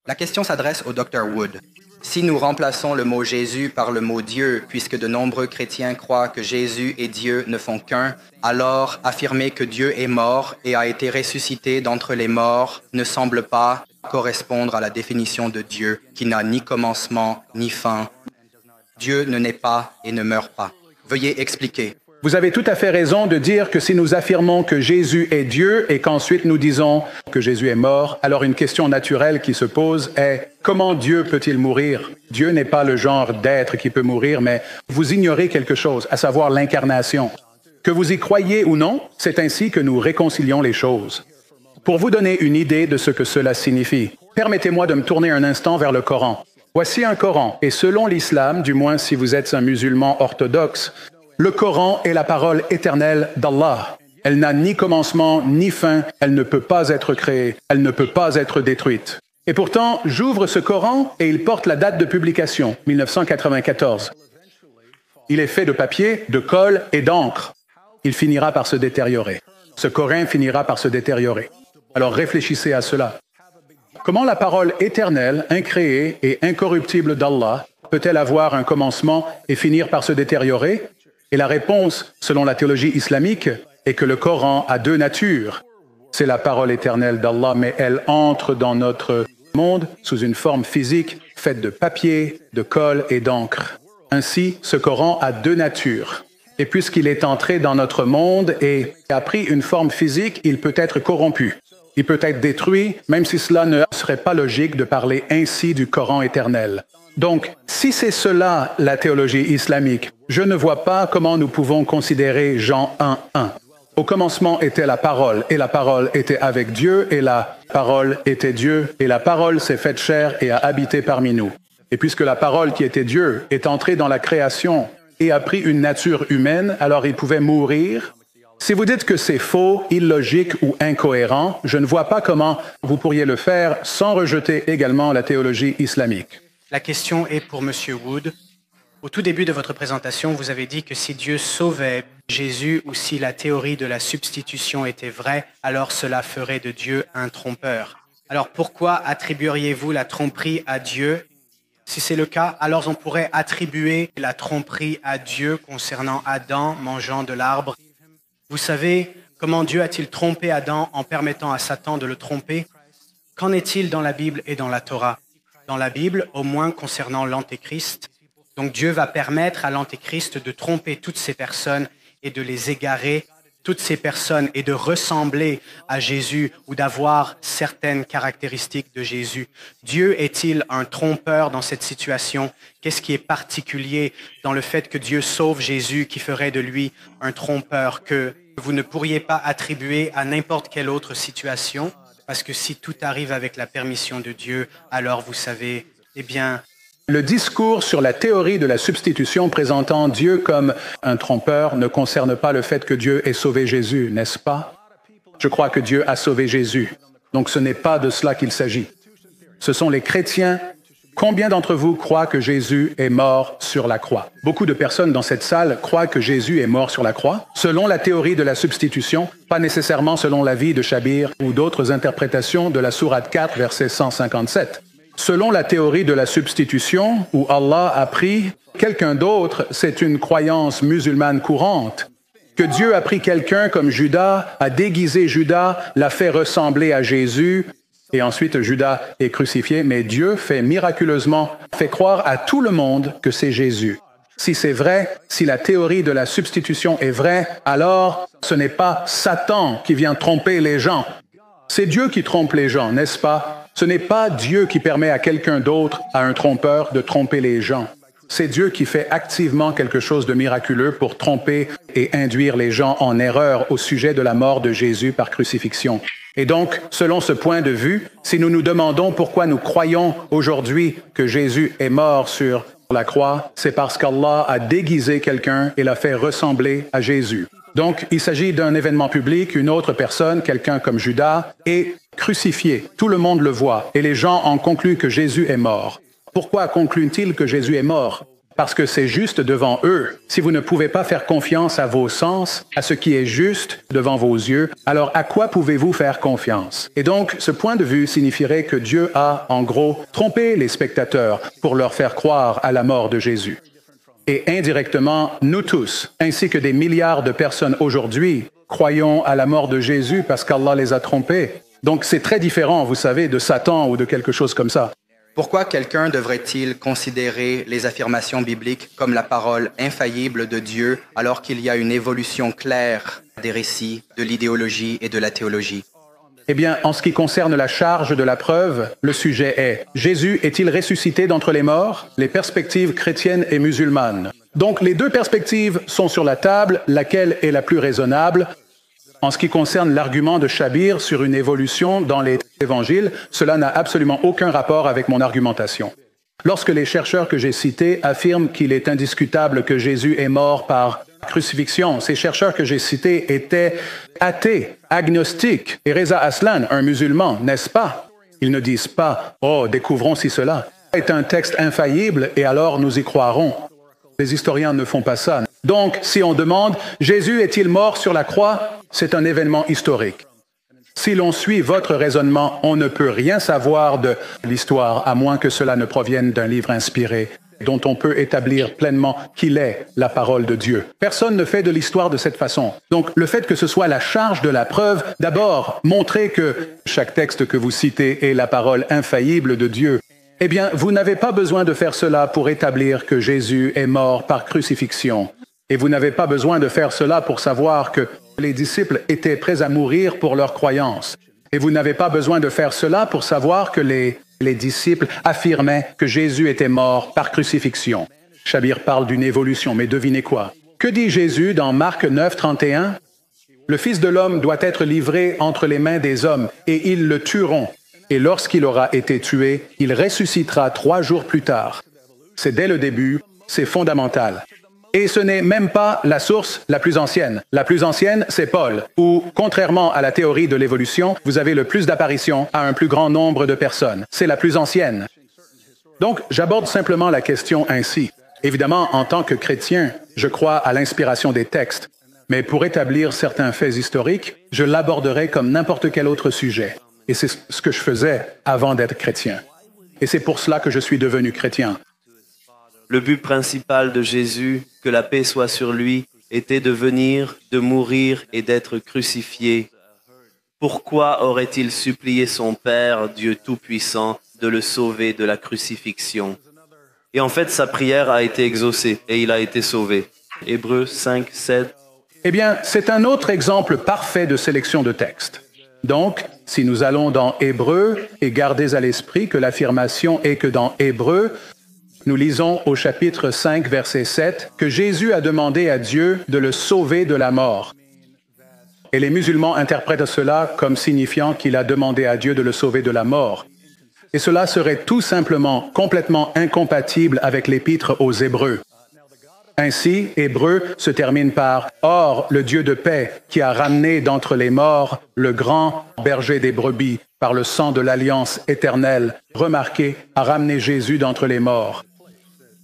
La question s'adresse au Dr. Wood. Si nous remplaçons le mot Jésus par le mot Dieu, puisque de nombreux chrétiens croient que Jésus et Dieu ne font qu'un, alors affirmer que Dieu est mort et a été ressuscité d'entre les morts ne semble pas correspondre à la définition de Dieu, qui n'a ni commencement ni fin. Dieu ne naît pas et ne meurt pas. Veuillez expliquer. Vous avez tout à fait raison de dire que si nous affirmons que Jésus est Dieu et qu'ensuite nous disons que Jésus est mort, alors une question naturelle qui se pose est comment Dieu peut-il mourir? Dieu n'est pas le genre d'être qui peut mourir, mais vous ignorez quelque chose, à savoir l'incarnation. Que vous y croyez ou non, c'est ainsi que nous réconcilions les choses. Pour vous donner une idée de ce que cela signifie, permettez-moi de me tourner un instant vers le Coran. Voici un Coran, et selon l'islam, du moins si vous êtes un musulman orthodoxe, le Coran est la parole éternelle d'Allah. Elle n'a ni commencement ni fin, elle ne peut pas être créée, elle ne peut pas être détruite. Et pourtant, j'ouvre ce Coran et il porte la date de publication, 1994. Il est fait de papier, de colle et d'encre. Il finira par se détériorer. Ce Coran finira par se détériorer. Alors réfléchissez à cela. Comment la parole éternelle, incréée et incorruptible d'Allah peut-elle avoir un commencement et finir par se détériorer? Et la réponse, selon la théologie islamique, est que le Coran a deux natures. C'est la parole éternelle d'Allah, mais elle entre dans notre monde sous une forme physique faite de papier, de colle et d'encre. Ainsi, ce Coran a deux natures. Et puisqu'il est entré dans notre monde et a pris une forme physique, il peut être corrompu. Il peut être détruit, même si cela ne serait pas logique de parler ainsi du Coran éternel. Donc, si c'est cela la théologie islamique, je ne vois pas comment nous pouvons considérer Jean 1:1. Au commencement était la parole, et la parole était avec Dieu, et la parole était Dieu, et la parole s'est faite chair et a habité parmi nous. Et puisque la parole qui était Dieu est entrée dans la création et a pris une nature humaine, alors il pouvait mourir. Si vous dites que c'est faux, illogique ou incohérent, je ne vois pas comment vous pourriez le faire sans rejeter également la théologie islamique. La question est pour M. Wood. Au tout début de votre présentation, vous avez dit que si Dieu sauvait Jésus ou si la théorie de la substitution était vraie, alors cela ferait de Dieu un trompeur. Alors pourquoi attribueriez-vous la tromperie à Dieu? Si c'est le cas, alors on pourrait attribuer la tromperie à Dieu concernant Adam mangeant de l'arbre. Vous savez comment Dieu a-t-il trompé Adam en permettant à Satan de le tromper? Qu'en est-il dans la Bible et dans la Torah? Dans la Bible, au moins concernant l'Antéchrist. Donc Dieu va permettre à l'Antéchrist de tromper toutes ces personnes et de les égarer, toutes ces personnes, et de ressembler à Jésus ou d'avoir certaines caractéristiques de Jésus. Dieu est-il un trompeur dans cette situation? Qu'est-ce qui est particulier dans le fait que Dieu sauve Jésus qui ferait de lui un trompeur que vous ne pourriez pas attribuer à n'importe quelle autre situation? Parce que si tout arrive avec la permission de Dieu, alors vous savez, eh bien... Le discours sur la théorie de la substitution présentant Dieu comme un trompeur ne concerne pas le fait que Dieu ait sauvé Jésus, n'est-ce pas? Je crois que Dieu a sauvé Jésus. Donc ce n'est pas de cela qu'il s'agit. Ce sont les chrétiens. Combien d'entre vous croient que Jésus est mort sur la croix? Beaucoup de personnes dans cette salle croient que Jésus est mort sur la croix, selon la théorie de la substitution, pas nécessairement selon l'avis de Shabir ou d'autres interprétations de la sourate 4, verset 157. Selon la théorie de la substitution, où Allah a pris quelqu'un d'autre, c'est une croyance musulmane courante. Que Dieu a pris quelqu'un comme Judas, a déguisé Judas, l'a fait ressembler à Jésus, et ensuite Judas est crucifié, mais Dieu fait miraculeusement, fait croire à tout le monde que c'est Jésus. Si c'est vrai, si la théorie de la substitution est vraie, alors ce n'est pas Satan qui vient tromper les gens. C'est Dieu qui trompe les gens, n'est-ce pas? Ce n'est pas Dieu qui permet à quelqu'un d'autre, à un trompeur, de tromper les gens. C'est Dieu qui fait activement quelque chose de miraculeux pour tromper et induire les gens en erreur au sujet de la mort de Jésus par crucifixion. Et donc, selon ce point de vue, si nous nous demandons pourquoi nous croyons aujourd'hui que Jésus est mort sur la croix, c'est parce qu'Allah a déguisé quelqu'un et l'a fait ressembler à Jésus. Donc, il s'agit d'un événement public, une autre personne, quelqu'un comme Judas, est crucifié. Tout le monde le voit et les gens en concluent que Jésus est mort. Pourquoi concluent-ils que Jésus est mort? parce que c'est juste devant eux. Si vous ne pouvez pas faire confiance à vos sens, à ce qui est juste devant vos yeux, alors à quoi pouvez-vous faire confiance? Et donc, ce point de vue signifierait que Dieu a, en gros, trompé les spectateurs pour leur faire croire à la mort de Jésus. Et indirectement, nous tous, ainsi que des milliards de personnes aujourd'hui, croyons à la mort de Jésus parce qu'Allah les a trompés. Donc c'est très différent, vous savez, de Satan ou de quelque chose comme ça. Pourquoi quelqu'un devrait-il considérer les affirmations bibliques comme la parole infaillible de Dieu alors qu'il y a une évolution claire des récits, de l'idéologie et de la théologie? Eh bien, en ce qui concerne la charge de la preuve, le sujet est « Jésus est-il ressuscité d'entre les morts ?» Les perspectives chrétiennes et musulmanes. Donc, les deux perspectives sont sur la table, laquelle est la plus raisonnable? En ce qui concerne l'argument de Shabir sur une évolution dans les évangiles, cela n'a absolument aucun rapport avec mon argumentation. Lorsque les chercheurs que j'ai cités affirment qu'il est indiscutable que Jésus est mort par crucifixion, ces chercheurs que j'ai cités étaient athées, agnostiques. Et Reza Aslan, un musulman, n'est-ce pas? Ils ne disent pas « Oh, découvrons si cela est un texte infaillible et alors nous y croirons ». Les historiens ne font pas ça. Donc, si on demande « Jésus est-il mort sur la croix ?» c'est un événement historique. Si l'on suit votre raisonnement, on ne peut rien savoir de l'histoire, à moins que cela ne provienne d'un livre inspiré, dont on peut établir pleinement qu'il est la parole de Dieu. Personne ne fait de l'histoire de cette façon. Donc, le fait que ce soit la charge de la preuve, d'abord, montrer que chaque texte que vous citez est la parole infaillible de Dieu. Eh bien, vous n'avez pas besoin de faire cela pour établir que Jésus est mort par crucifixion. Et vous n'avez pas besoin de faire cela pour savoir que les disciples étaient prêts à mourir pour leur croyance. Et vous n'avez pas besoin de faire cela pour savoir que les disciples affirmaient que Jésus était mort par crucifixion. Shabir parle d'une évolution, mais devinez quoi? Que dit Jésus dans Marc 9, 31? Le Fils de l'homme doit être livré entre les mains des hommes, et ils le tueront. Et lorsqu'il aura été tué, il ressuscitera 3 jours plus tard. C'est dès le début, c'est fondamental. Et ce n'est même pas la source la plus ancienne. La plus ancienne, c'est Paul, où, contrairement à la théorie de l'évolution, vous avez le plus d'apparitions à un plus grand nombre de personnes. C'est la plus ancienne. Donc, j'aborde simplement la question ainsi. Évidemment, en tant que chrétien, je crois à l'inspiration des textes. Mais pour établir certains faits historiques, je l'aborderai comme n'importe quel autre sujet. Et c'est ce que je faisais avant d'être chrétien. Et c'est pour cela que je suis devenu chrétien. Le but principal de Jésus, que la paix soit sur lui, était de venir, de mourir et d'être crucifié. Pourquoi aurait-il supplié son Père, Dieu Tout-Puissant, de le sauver de la crucifixion? Et en fait, sa prière a été exaucée et il a été sauvé. Hébreux 5, 7. Eh bien, c'est un autre exemple parfait de sélection de textes. Donc, si nous allons dans Hébreux et gardez à l'esprit que l'affirmation est que dans Hébreux, nous lisons au chapitre 5, verset 7, que Jésus a demandé à Dieu de le sauver de la mort. Et les musulmans interprètent cela comme signifiant qu'il a demandé à Dieu de le sauver de la mort. Et cela serait tout simplement complètement incompatible avec l'épître aux Hébreux. Ainsi, Hébreux se termine par « Or, le Dieu de paix, qui a ramené d'entre les morts le grand berger des brebis, par le sang de l'alliance éternelle, remarquez, a ramené Jésus d'entre les morts. »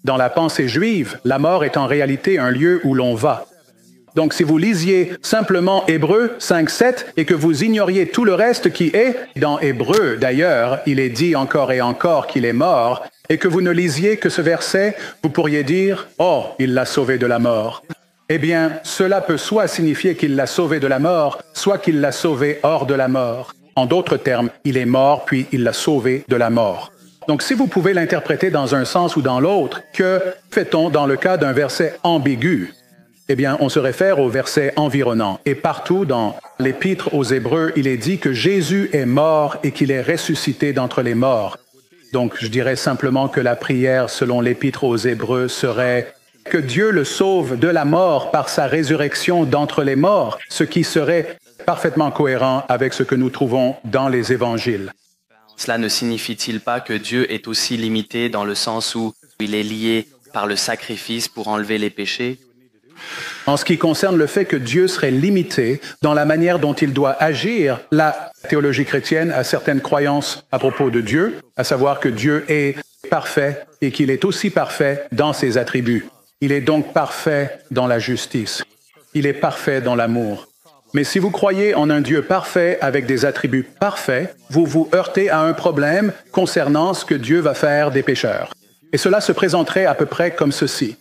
Dans la pensée juive, la mort est en réalité un lieu où l'on va. Donc, si vous lisiez simplement Hébreux 5.7 et que vous ignoriez tout le reste qui est, dans Hébreux d'ailleurs, il est dit encore et encore qu'il est mort, et que vous ne lisiez que ce verset, vous pourriez dire « Oh, il l'a sauvé de la mort ». Eh bien, cela peut soit signifier qu'il l'a sauvé de la mort, soit qu'il l'a sauvé hors de la mort. En d'autres termes, il est mort, puis il l'a sauvé de la mort. Donc, si vous pouvez l'interpréter dans un sens ou dans l'autre, que fait-on dans le cas d'un verset ambigu? Eh bien, on se réfère au verset environnant. Et partout dans l'Épître aux Hébreux, il est dit que Jésus est mort et qu'il est ressuscité d'entre les morts. Donc, je dirais simplement que la prière, selon l'Épître aux Hébreux, serait que Dieu le sauve de la mort par sa résurrection d'entre les morts, ce qui serait parfaitement cohérent avec ce que nous trouvons dans les Évangiles. Cela ne signifie-t-il pas que Dieu est aussi limité dans le sens où il est lié par le sacrifice pour enlever les péchés? En ce qui concerne le fait que Dieu serait limité dans la manière dont il doit agir, la théologie chrétienne a certaines croyances à propos de Dieu, à savoir que Dieu est parfait et qu'il est aussi parfait dans ses attributs. Il est donc parfait dans la justice. Il est parfait dans l'amour. Mais si vous croyez en un Dieu parfait avec des attributs parfaits, vous vous heurtez à un problème concernant ce que Dieu va faire des pécheurs. Et cela se présenterait à peu près comme ceci.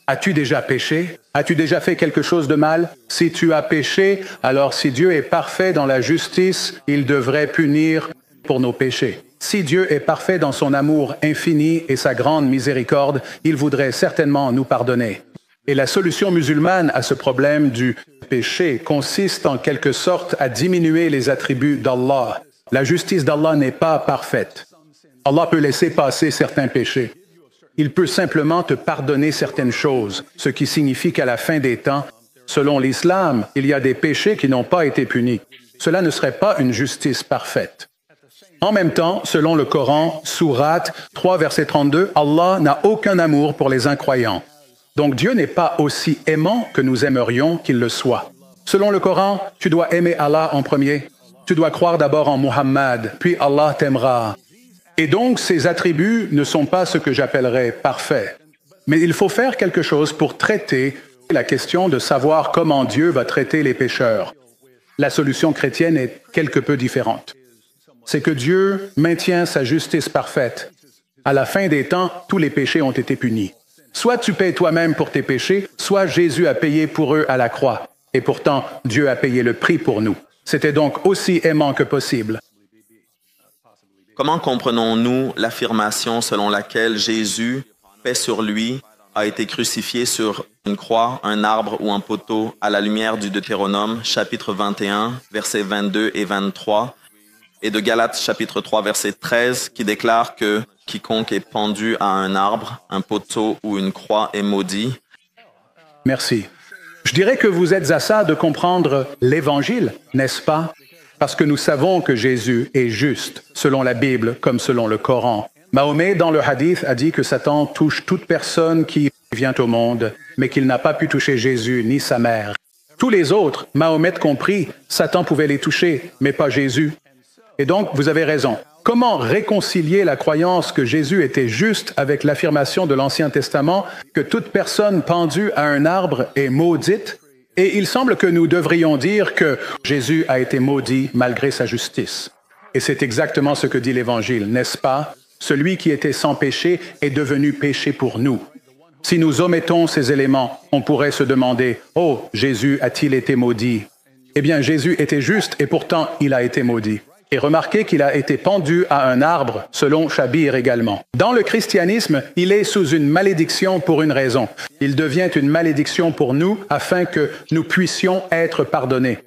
As-tu déjà péché? As-tu déjà fait quelque chose de mal? Si tu as péché, alors si Dieu est parfait dans la justice, il devrait punir pour nos péchés. Si Dieu est parfait dans son amour infini et sa grande miséricorde, il voudrait certainement nous pardonner. Et la solution musulmane à ce problème du péché consiste en quelque sorte à diminuer les attributs d'Allah. La justice d'Allah n'est pas parfaite. Allah peut laisser passer certains péchés. Il peut simplement te pardonner certaines choses, ce qui signifie qu'à la fin des temps, selon l'islam, il y a des péchés qui n'ont pas été punis. Cela ne serait pas une justice parfaite. En même temps, selon le Coran, Sourate 3, verset 32, Allah n'a aucun amour pour les incroyants. Donc Dieu n'est pas aussi aimant que nous aimerions qu'il le soit. Selon le Coran, tu dois aimer Allah en premier. Tu dois croire d'abord en Muhammad, puis Allah t'aimera. Et donc, ces attributs ne sont pas ce que j'appellerais parfaits. Mais il faut faire quelque chose pour traiter la question de savoir comment Dieu va traiter les pécheurs. La solution chrétienne est quelque peu différente. C'est que Dieu maintient sa justice parfaite. À la fin des temps, tous les péchés ont été punis. Soit tu payes toi-même pour tes péchés, soit Jésus a payé pour eux à la croix. Et pourtant, Dieu a payé le prix pour nous. C'était donc aussi aimant que possible. Comment comprenons-nous l'affirmation selon laquelle Jésus, paix sur lui, a été crucifié sur une croix, un arbre ou un poteau à la lumière du Deutéronome, chapitre 21, versets 22 et 23, et de Galates, chapitre 3, verset 13, qui déclare que quiconque est pendu à un arbre, un poteau ou une croix est maudit? Merci. Je dirais que vous êtes à ça de comprendre l'Évangile, n'est-ce pas? Parce que nous savons que Jésus est juste, selon la Bible comme selon le Coran. Mahomet, dans le hadith, a dit que Satan touche toute personne qui vient au monde, mais qu'il n'a pas pu toucher Jésus ni sa mère. Tous les autres, Mahomet compris, Satan pouvait les toucher, mais pas Jésus. Et donc, vous avez raison. Comment réconcilier la croyance que Jésus était juste avec l'affirmation de l'Ancien Testament que toute personne pendue à un arbre est maudite? Et il semble que nous devrions dire que Jésus a été maudit malgré sa justice. Et c'est exactement ce que dit l'Évangile, n'est-ce pas? Celui qui était sans péché est devenu péché pour nous. Si nous omettons ces éléments, on pourrait se demander, « Oh, Jésus a-t-il été maudit? » Eh bien, Jésus était juste et pourtant il a été maudit. Et remarquez qu'il a été pendu à un arbre, selon Chabir également. Dans le christianisme, il est sous une malédiction pour une raison. Il devient une malédiction pour nous afin que nous puissions être pardonnés.